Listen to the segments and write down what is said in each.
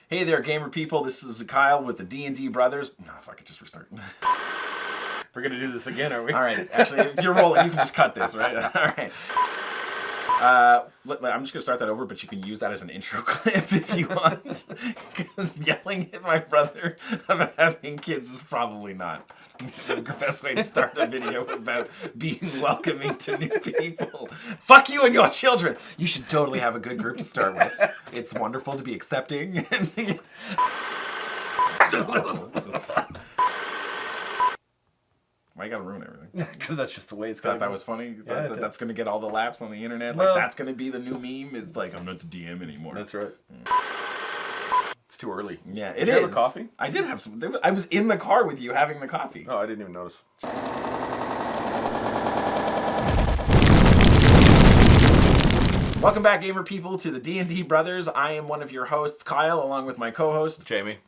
Hey there, gamer people. This is Kyle with the D&D Brothers. No, if I could just restart. We're going to do this again, are we? All right. Actually, if you're rolling, you can just cut this, right? All right. I'm just going to start that over, but you can use that as an intro clip if you want. Because yelling at my brother about having kids is probably not the best way to start a video about being welcoming to new people. Fuck you and your children. You should totally have a good group to start with. It's wonderful to be accepting. Why you gotta ruin everything? Because that's just the way it's going. That was funny. That's going to get all the laughs on the internet. Well, like that's going to be the new meme. It's like I'm not the DM anymore. That's right. It's too early. Yeah, Did you have a coffee? I did have some. I was in the car with you having the coffee. Oh, I didn't even notice. Welcome back, gamer people, to the D&D Brothers. I am one of your hosts, Kyle, along with my co-host, Jamie.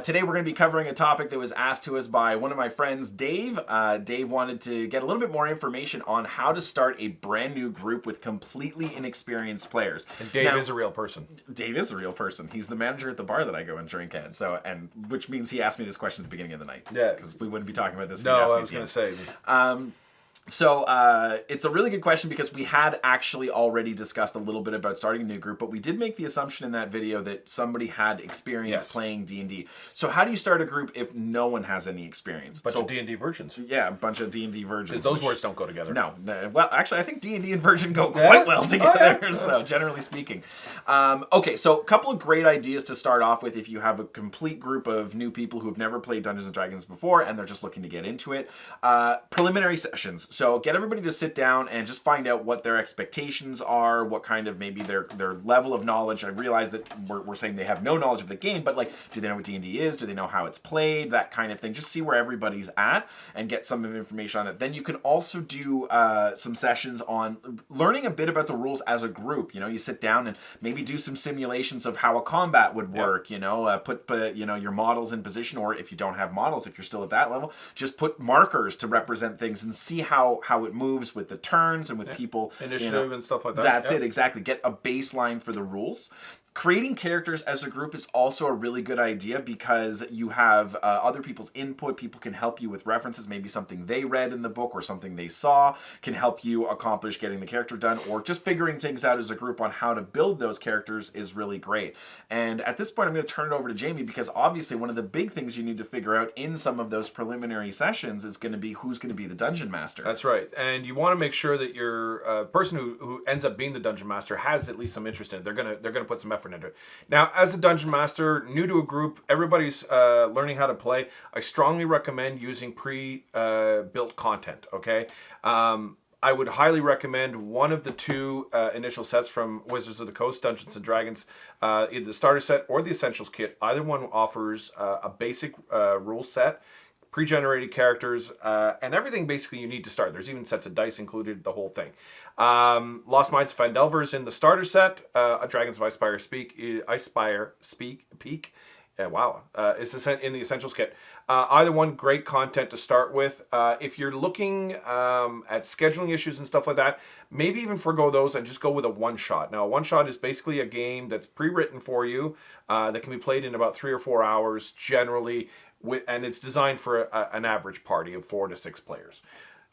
Today we're going to be covering a topic that was asked to us by one of my friends, Dave. Dave wanted to get a little bit more information on how to start a brand new group with completely inexperienced players. And Dave is a real person. Dave is a real person. He's the manager at the bar that I go and drink at. So, and which means he asked me this question at the beginning of the night. Yeah. Because we wouldn't be talking about this. No, I was going to say. So it's a really good question because we had actually already discussed a little bit about starting a new group, but we did make the assumption in that video that somebody had experience playing D&D. So how do you start a group if no one has any experience? Bunch of D&D virgins. Yeah, a bunch of D&D virgins. Because those words don't go together. No. Well, actually, I think D&D and virgin go quite well together, so generally speaking. Okay, so a couple of great ideas to start off with if you have a complete group of new people who have never played Dungeons & Dragons before and they're just looking to get into it. Preliminary sessions. So get everybody to sit down and just find out what their expectations are, what kind of maybe their level of knowledge. I realize that we're saying they have no knowledge of the game, but like, do they know what D&D is? Do they know how it's played? That kind of thing. Just see where everybody's at and get some information on it. Then you can also do some sessions on learning a bit about the rules as a group. You know, you sit down and maybe do some simulations of how a combat would work. You know, put you know, your models in position, or if you don't have models, if you're still at that level, just put markers to represent things and see how it moves with the turns and with people. Initiative and stuff like that. That's it, exactly. Get a baseline for the rules. Creating characters as a group is also a really good idea because you have other people's input. People can help you with references. Maybe something they read in the book or something they saw can help you accomplish getting the character done, or just figuring things out as a group on how to build those characters is really great. And at this point, I'm going to turn it over to Jamie because obviously one of the big things you need to figure out in some of those preliminary sessions is going to be who's going to be the dungeon master. That's right. And you want to make sure that your person who ends up being the dungeon master has at least some interest in it. They're going to put some effort into it. Now, as a dungeon master, new to a group, everybody's learning how to play. I strongly recommend using pre-built content, okay? I would highly recommend one of the two initial sets from Wizards of the Coast, Dungeons & Dragons, either the starter set or the Essentials kit. Either one offers a basic rule set, pre-generated characters, and everything basically you need to start. There's even sets of dice included, the whole thing. Lost Minds of Phandelver's in the starter set. Dragons of Icespire Peak. Yeah, wow. It's in the Essentials kit. Either one, great content to start with. If you're looking at scheduling issues and stuff like that, maybe even forego those and just go with a one-shot. Now, a one-shot is basically a game that's pre-written for you that can be played in about 3 or 4 hours generally, and it's designed for an average party of 4 to 6 players.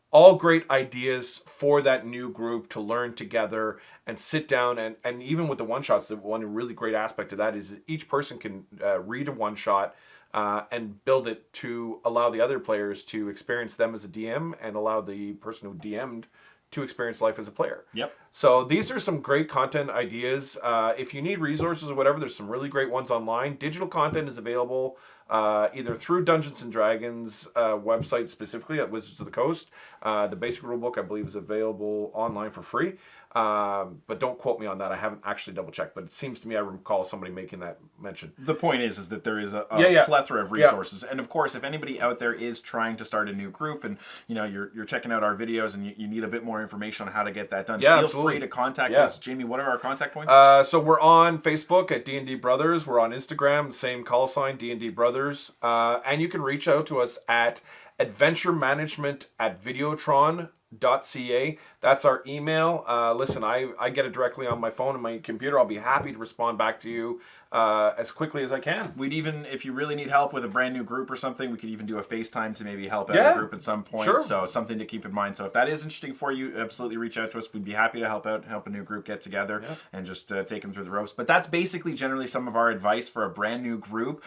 All great ideas for that new group to learn together and sit down, and even with the one-shots, the one really great aspect of that is each person can read a one-shot and build it to allow the other players to experience them as a DM and allow the person who DM'd to experience life as a player. Yep. So these are some great content ideas. If you need resources or whatever, there's some really great ones online. Digital content is available either through Dungeons & Dragons website, specifically at Wizards of the Coast. The basic rulebook, I believe, is available online for free. But don't quote me on that. I haven't actually double checked, but it seems to me I recall somebody making that mention. The point is that there is a plethora of resources. And of course, if anybody out there is trying to start a new group and you know you're checking out our videos and you need a bit more information on how to get that done, feel free to contact us. Jamie, what are our contact points? So we're on Facebook at D&D Brothers. We're on Instagram, same call sign, D&D Brothers. And you can reach out to us at adventuremanagement@videotron.com. inexperienced.ca. That's our email. Listen, I get it directly on my phone and my computer. I'll be happy to respond back to you as quickly as I can. We'd even, if you really need help with a brand new group or something, we could even do a FaceTime to maybe help out Yeah, the group at some point. sure. So something to keep in mind. So if that is interesting for you, absolutely reach out to us. We'd be happy to help a new group get together and just take them through the ropes. But that's basically generally some of our advice for a brand new group.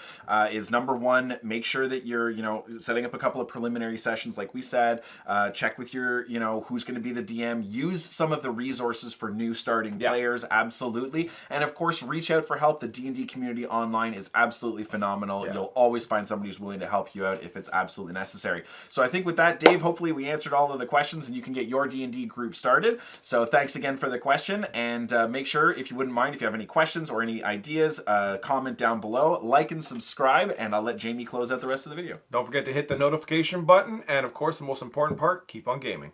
Is number one, make sure that you're, setting up a couple of preliminary sessions, like we said. Check with your, who's going to be the DM. Use some of the resources for new starting players, absolutely. And of course, reach out for help. The D&D community online is absolutely phenomenal. You'll always find somebody who's willing to help you out if it's absolutely necessary. So I think with that, Dave, hopefully we answered all of the questions and you can get your D&D group started. So thanks again for the question, and make sure, if you wouldn't mind, if you have any questions or any ideas, comment down below, like and subscribe, and I'll let Jamie close out the rest of the video. Don't forget to hit the notification button, and of course, the most important part, keep on gaming.